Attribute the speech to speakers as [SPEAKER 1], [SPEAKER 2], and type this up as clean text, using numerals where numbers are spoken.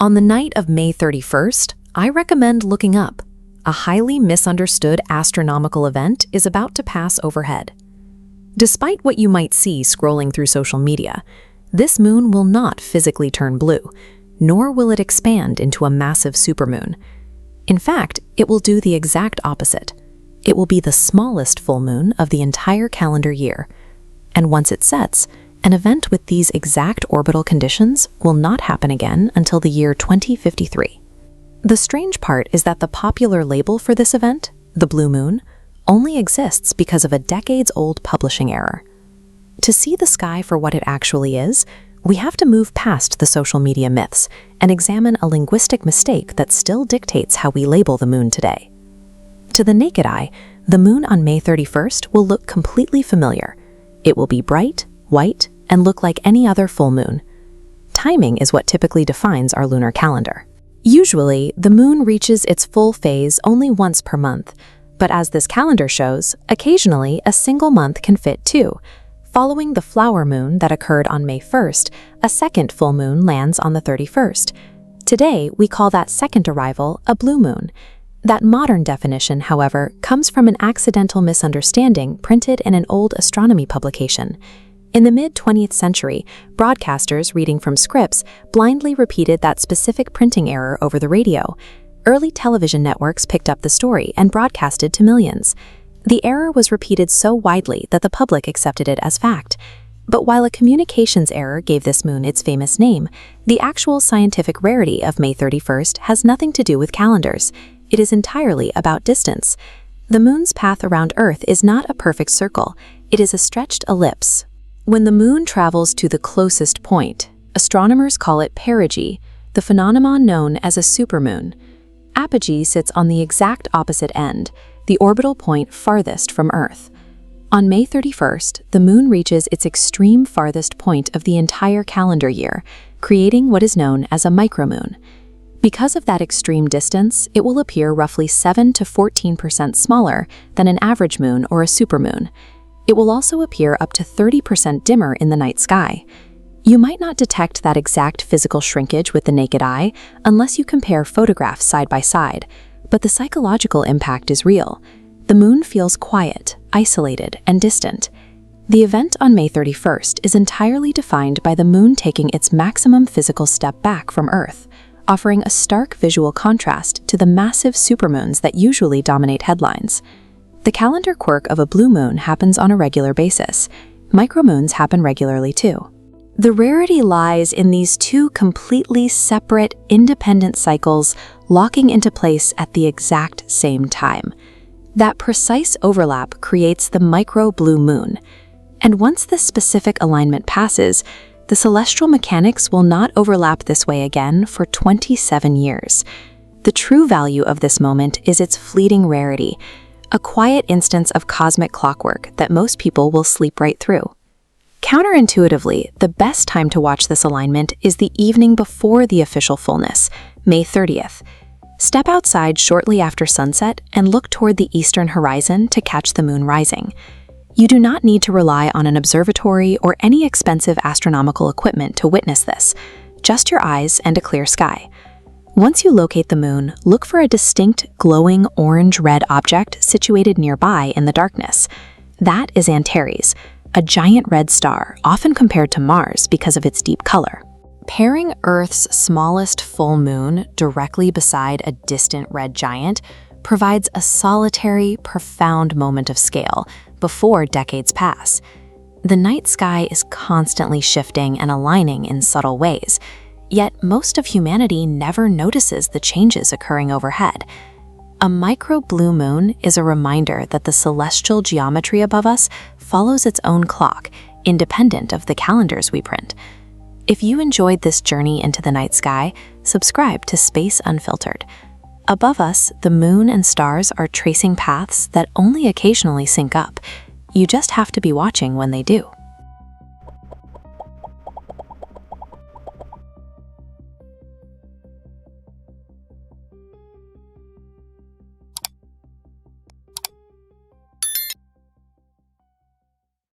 [SPEAKER 1] On the night of May 31st, I recommend looking up. A highly misunderstood astronomical event is about to pass overhead. Despite what you might see scrolling through social media, this moon will not physically turn blue, nor will it expand into a massive supermoon. In fact, it will do the exact opposite. It will be the smallest full moon of the entire calendar year. And once it sets, an event with these exact orbital conditions will not happen again until the year 2053. The strange part is that the popular label for this event, the blue moon, only exists because of a decades-old publishing error. To see the sky for what it actually is, we have to move past the social media myths and examine a linguistic mistake that still dictates how we label the moon today. To the naked eye, the moon on May 31st will look completely familiar. It will be bright, white, and look like any other full moon. Timing is what typically defines our lunar calendar. Usually, the moon reaches its full phase only once per month, but as this calendar shows, occasionally a single month can fit too. Following the flower moon that occurred on May 1st, a second full moon lands on the 31st. Today, we call that second arrival a blue moon. That modern definition, however, comes from an accidental misunderstanding printed in an old astronomy publication. In the mid-20th century, broadcasters reading from scripts blindly repeated that specific printing error over the radio. Early television networks picked up the story and broadcasted to millions. The error was repeated so widely that the public accepted it as fact. But while a communications error gave this moon its famous name, the actual scientific rarity of May 31st has nothing to do with calendars. It is entirely about distance. The moon's path around Earth is not a perfect circle. It is a stretched ellipse. When the moon travels to the closest point, astronomers call it perigee, the phenomenon known as a supermoon. Apogee sits on the exact opposite end, the orbital point farthest from Earth. On May 31st, the moon reaches its extreme farthest point of the entire calendar year, creating what is known as a micromoon. Because of that extreme distance, it will appear roughly 7 to 14% smaller than an average moon or a supermoon. It will also appear up to 30% dimmer in the night sky. You might not detect that exact physical shrinkage with the naked eye unless you compare photographs side by side, but the psychological impact is real. The moon feels quiet, isolated, and distant. The event on May 31st is entirely defined by the moon taking its maximum physical step back from Earth, offering a stark visual contrast to the massive supermoons that usually dominate headlines. The calendar quirk of a blue moon happens on a regular basis. Micromoons happen regularly too. The rarity lies in these two completely separate, independent cycles locking into place at the exact same time. That precise overlap creates the micro-blue moon. And once this specific alignment passes, the celestial mechanics will not overlap this way again for 27 years. The true value of this moment is its fleeting rarity, a quiet instance of cosmic clockwork that most people will sleep right through. Counterintuitively, the best time to watch this alignment is the evening before the official fullness, May 30th. Step outside shortly after sunset and look toward the eastern horizon to catch the moon rising. You do not need to rely on an observatory or any expensive astronomical equipment to witness this, just your eyes and a clear sky. Once you locate the moon, look for a distinct, glowing orange-red object situated nearby in the darkness. That is Antares, a giant red star, often compared to Mars because of its deep color. Pairing Earth's smallest full moon directly beside a distant red giant provides a solitary, profound moment of scale before decades pass. The night sky is constantly shifting and aligning in subtle ways, yet most of humanity never notices the changes occurring overhead. A micro-blue moon is a reminder that the celestial geometry above us follows its own clock, independent of the calendars we print. If you enjoyed this journey into the night sky, subscribe to Space Unfiltered. Above us, the moon and stars are tracing paths that only occasionally sync up. You just have to be watching when they do.